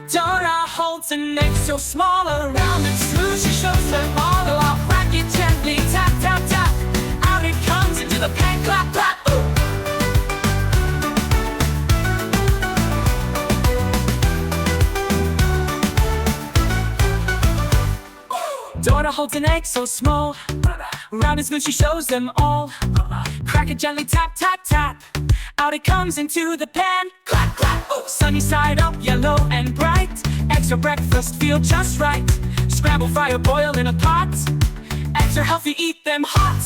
Doraa holds an egg so small, around and smooth. She shows them all. Oh, I'll crack it gently, tap, tap, tap. Out it comes into the pan, clap, clap. Ooh. Doraa holds an egg so small, round and smooth she shows them all. Crack it gently, tap, tap, tap. Out it comes into the pan, clap, clap. Ooh. Sunny side up, yellow and bright. Eggs for breakfast feel just right. Scramble, fry, boil in a pot. Eggs are healthy, eat them hot.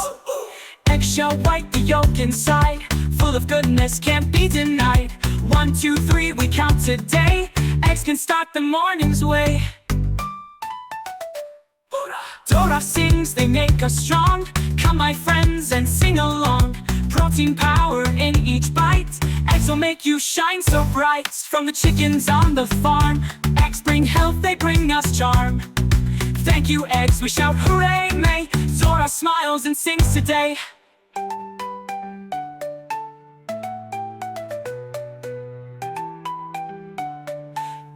Eggshell white, the yolk inside, full of goodness, can't be denied. 1, 2, 3, we count today. Eggs can start the morning's way. Doraa sings, they make us strong. Come my friends and sing along. Protein power in each bite. Eggs will make you shine so bright. From the chickens on the farm, eggs bring health, they bring us charm. Thank you eggs, we shout hooray, may. Doraa smiles and sings today.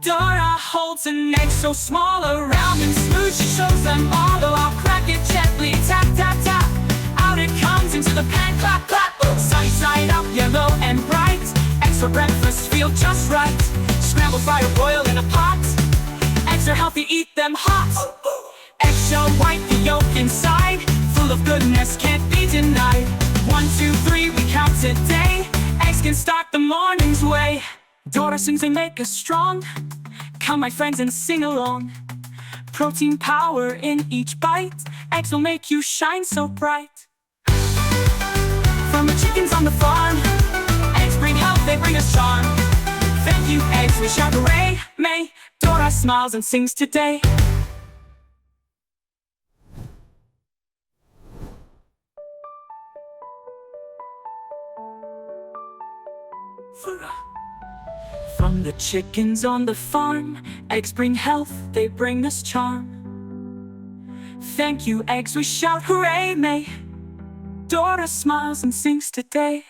Doraa holds an egg so small, around and smooth she shows them all. Oh, I'll crack it gently, tap, tap, tap. Out it comes into the pan, clap, clap. Ooh. Sunny side up, yellow and bright. Eggs for breakfast feel just right. Scramble, fry, boil in a pot. Eggs are healthy, eat them hot. Eggshell white, the yolk inside, full of goodness, can't be denied. 1, 2, 3, we count today. Eggs can start the morning's way. Doraa sings, they make us strong. Come my friends and sing along. Protein power in each bite. Eggs will make you shine so bright. From the chickens on the farm, eggs bring health, they bring us charm. Thank you eggs, we shout hooray, may. Doraa smiles and sings today. From the chickens on the farm, eggs bring health, they bring us charm. Thank you eggs, we shout hooray, may. Doraa smiles and sings today.